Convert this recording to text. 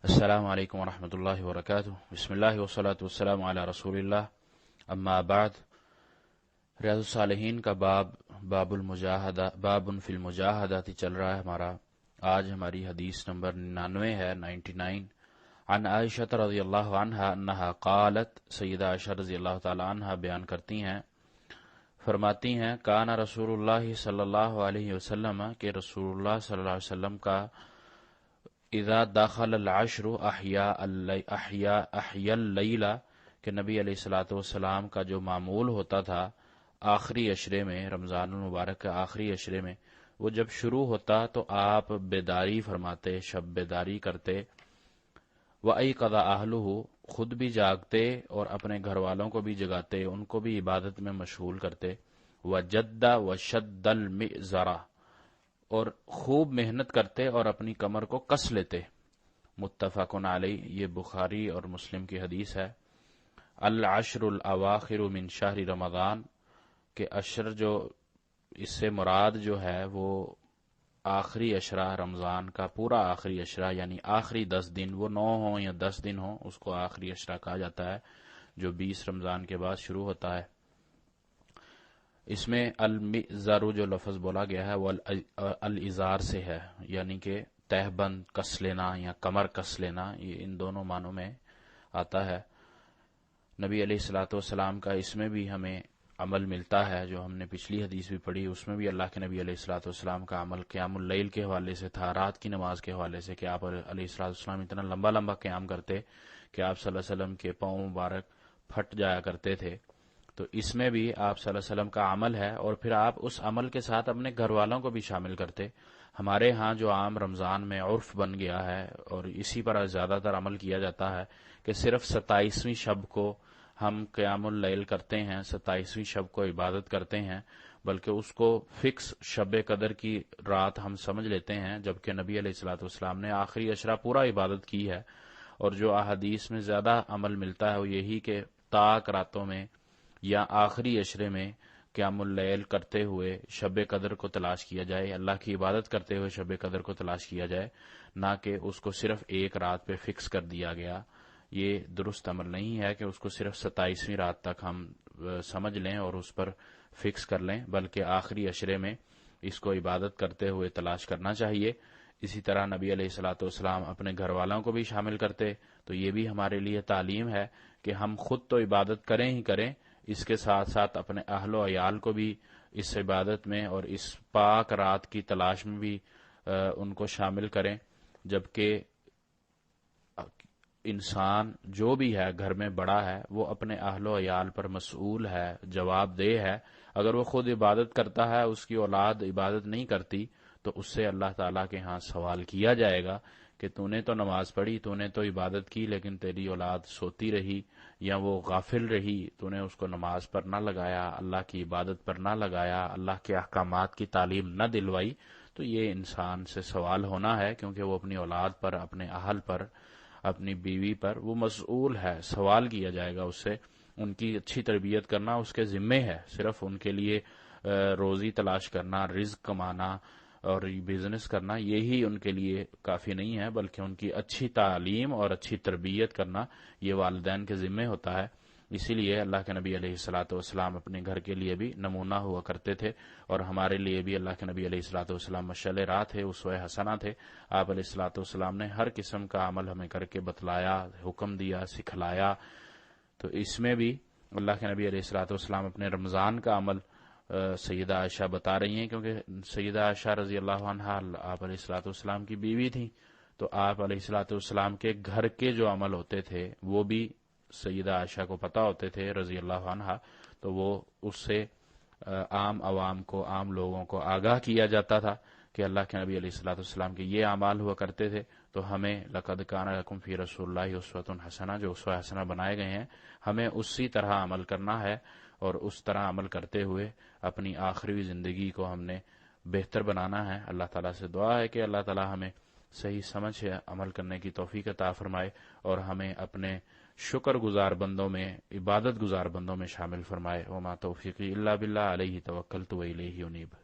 السلام علیکم ورحمۃ اللہ وبرکاتہ۔ بسم اللہ والصلاۃ والسلام علی رسول اللہ، اما بعد۔ ریاض الصالحین کا باب المجاہدہ، باب فی المجاہدہ چل رہا ہے ہمارا۔ آج ہماری حدیث نمبر 99 ہے، 99۔ عن عائشہ رضی اللہ عنہا انہا قالت، سیدہ عائشہ رضی اللہ تعالی عنہا بیان کرتی ہیں، فرماتی ہیں، کان رسول اللہ صلی اللہ علیہ وسلم، کہ رسول اللہ صلی اللہ علیہ وسلم کا اذا داخل العشر احیا اللیل، کہ نبی علیہ الصلوۃ والسلام کا جو معمول ہوتا تھا آخری عشرے میں، رمضان المبارک کے آخری عشرے میں، وہ جب شروع ہوتا تو آپ بیداری فرماتے، شب بیداری کرتے، وَأَيْقَظَ أَهْلُهُ، خود بھی جاگتے اور اپنے گھر والوں کو بھی جگاتے، ان کو بھی عبادت میں مشغول کرتے، وَجَدَّ وَشَدَّ الْمِئْزَرَ، اور خوب محنت کرتے اور اپنی کمر کو کس لیتے۔ متفق علیہ، یہ بخاری اور مسلم کی حدیث ہے۔ العشر الاواخر من شہر رمضان، کہ عشر جو اس سے مراد جو ہے وہ آخری عشرہ رمضان کا، پورا آخری عشرہ، یعنی آخری 10 دن، وہ 9 ہوں یا 10 دن ہوں، اس کو آخری عشرہ کہا جاتا ہے، جو 20 رمضان کے بعد شروع ہوتا ہے۔ اس میں المئزر جو لفظ بولا گیا ہے وہ الازار سے ہے، یعنی کہ تہ بند کس لینا یا کمر کس لینا، یہ ان دونوں معنوں میں آتا ہے۔ نبی علیہ الصلوۃ والسلام کا اس میں بھی ہمیں عمل ملتا ہے، جو ہم نے پچھلی حدیث بھی پڑھی، اس میں بھی اللہ کے نبی علیہ الصلوۃ والسلام کا عمل قیام اللیل کے حوالے سے تھا، رات کی نماز کے حوالے سے، کہ آپ علیہ الصلوۃ والسلام اتنا لمبا لمبا قیام کرتے کہ آپ صلی اللہ علیہ وسلم کے پاؤں مبارک پھٹ جایا کرتے تھے۔ تو اس میں بھی آپ صلی اللہ علیہ وسلم کا عمل ہے، اور پھر آپ اس عمل کے ساتھ اپنے گھر والوں کو بھی شامل کرتے۔ ہمارے ہاں جو عام رمضان میں عرف بن گیا ہے، اور اسی پر زیادہ تر عمل کیا جاتا ہے، کہ صرف 27ویں شب کو ہم قیام اللیل کرتے ہیں، 27ویں شب کو عبادت کرتے ہیں، بلکہ اس کو فکس شب قدر کی رات ہم سمجھ لیتے ہیں، جبکہ نبی علیہ الصلوۃ والسلام نے آخری عشرہ پورا عبادت کی ہے۔ اور جو احادیث میں زیادہ عمل ملتا ہے وہ یہی کہ طاق راتوں میں یا آخری عشرے میں قیام اللیل کرتے ہوئے شب قدر کو تلاش کیا جائے، اللہ کی عبادت کرتے ہوئے شب قدر کو تلاش کیا جائے، نہ کہ اس کو صرف ایک رات پہ فکس کر دیا گیا۔ یہ درست عمل نہیں ہے کہ اس کو صرف 27ویں رات تک ہم سمجھ لیں اور اس پر فکس کر لیں، بلکہ آخری عشرے میں اس کو عبادت کرتے ہوئے تلاش کرنا چاہیے۔ اسی طرح نبی علیہ الصلوۃ والسلام اپنے گھر والوں کو بھی شامل کرتے، تو یہ بھی ہمارے لیے تعلیم ہے کہ ہم خود تو عبادت کریں ہی کریں، اس کے ساتھ ساتھ اپنے اہل و عیال کو بھی اس عبادت میں اور اس پاک رات کی تلاش میں بھی ان کو شامل کریں۔ جبکہ انسان جو بھی ہے گھر میں بڑا ہے، وہ اپنے اہل و عیال پر مسئول ہے، جواب دہ ہے۔ اگر وہ خود عبادت کرتا ہے، اس کی اولاد عبادت نہیں کرتی، تو اس سے اللہ تعالیٰ کے ہاں سوال کیا جائے گا کہ تو نے تو نماز پڑھی، تو نے تو عبادت کی، لیکن تیری اولاد سوتی رہی یا وہ غافل رہی، تو نے اس کو نماز پر نہ لگایا، اللہ کی عبادت پر نہ لگایا، اللہ کے احکامات کی تعلیم نہ دلوائی، تو یہ انسان سے سوال ہونا ہے، کیونکہ وہ اپنی اولاد پر، اپنے اہل پر، اپنی بیوی پر وہ مسئول ہے، سوال کیا جائے گا اس سے۔ ان کی اچھی تربیت کرنا اس کے ذمے ہے، صرف ان کے لیے روزی تلاش کرنا، رزق کمانا اور بزنس کرنا یہی ان کے لیے کافی نہیں ہے، بلکہ ان کی اچھی تعلیم اور اچھی تربیت کرنا یہ والدین کے ذمے ہوتا ہے۔ اسی لیے اللہ کے نبی علیہ الصلوۃ والسلام اپنے گھر کے لیے بھی نمونہ ہوا کرتے تھے، اور ہمارے لیے بھی اللہ کے نبی علیہ الصلوۃ والسلام مشعل راہ تھے، اسوہ حسنہ تھے۔ آپ علیہ الصلوۃ والسلام نے ہر قسم کا عمل ہمیں کر کے بتلایا، حکم دیا، سکھلایا۔ تو اس میں بھی اللہ کے نبی علیہ الصلوۃ والسلام اپنے رمضان کا عمل سیدہ عائشہ بتا رہی ہیں، کیونکہ سیدہ عائشہ رضی اللہ عنہا آپ علیہ الصلوۃ والسلام کی بیوی تھیں، تو آپ علیہ الصلوۃ والسلام کے گھر کے جو عمل ہوتے تھے وہ بھی سیدہ عائشہ کو پتہ ہوتے تھے رضی اللہ عنہا، تو وہ اس سے عام عوام کو، عام لوگوں کو آگاہ کیا جاتا تھا کہ اللہ کے نبی علیہ الصلوۃ والسلام کے یہ اعمال ہوا کرتے تھے۔ تو ہمیں لقد کان لکم فی رسول اللہ اسوۃ حسنہ، جو اسوہ حسنہ بنائے گئے ہیں، ہمیں اسی طرح عمل کرنا ہے، اور اس طرح عمل کرتے ہوئے اپنی آخری زندگی کو ہم نے بہتر بنانا ہے۔ اللہ تعالیٰ سے دعا ہے کہ اللہ تعالیٰ ہمیں صحیح سمجھ سے عمل کرنے کی توفیق عطا فرمائے، اور ہمیں اپنے شکر گزار بندوں میں، عبادت گزار بندوں میں شامل فرمائے۔ وما توفیقی الا باللہ، علیہ توکلت و الیہ انیب۔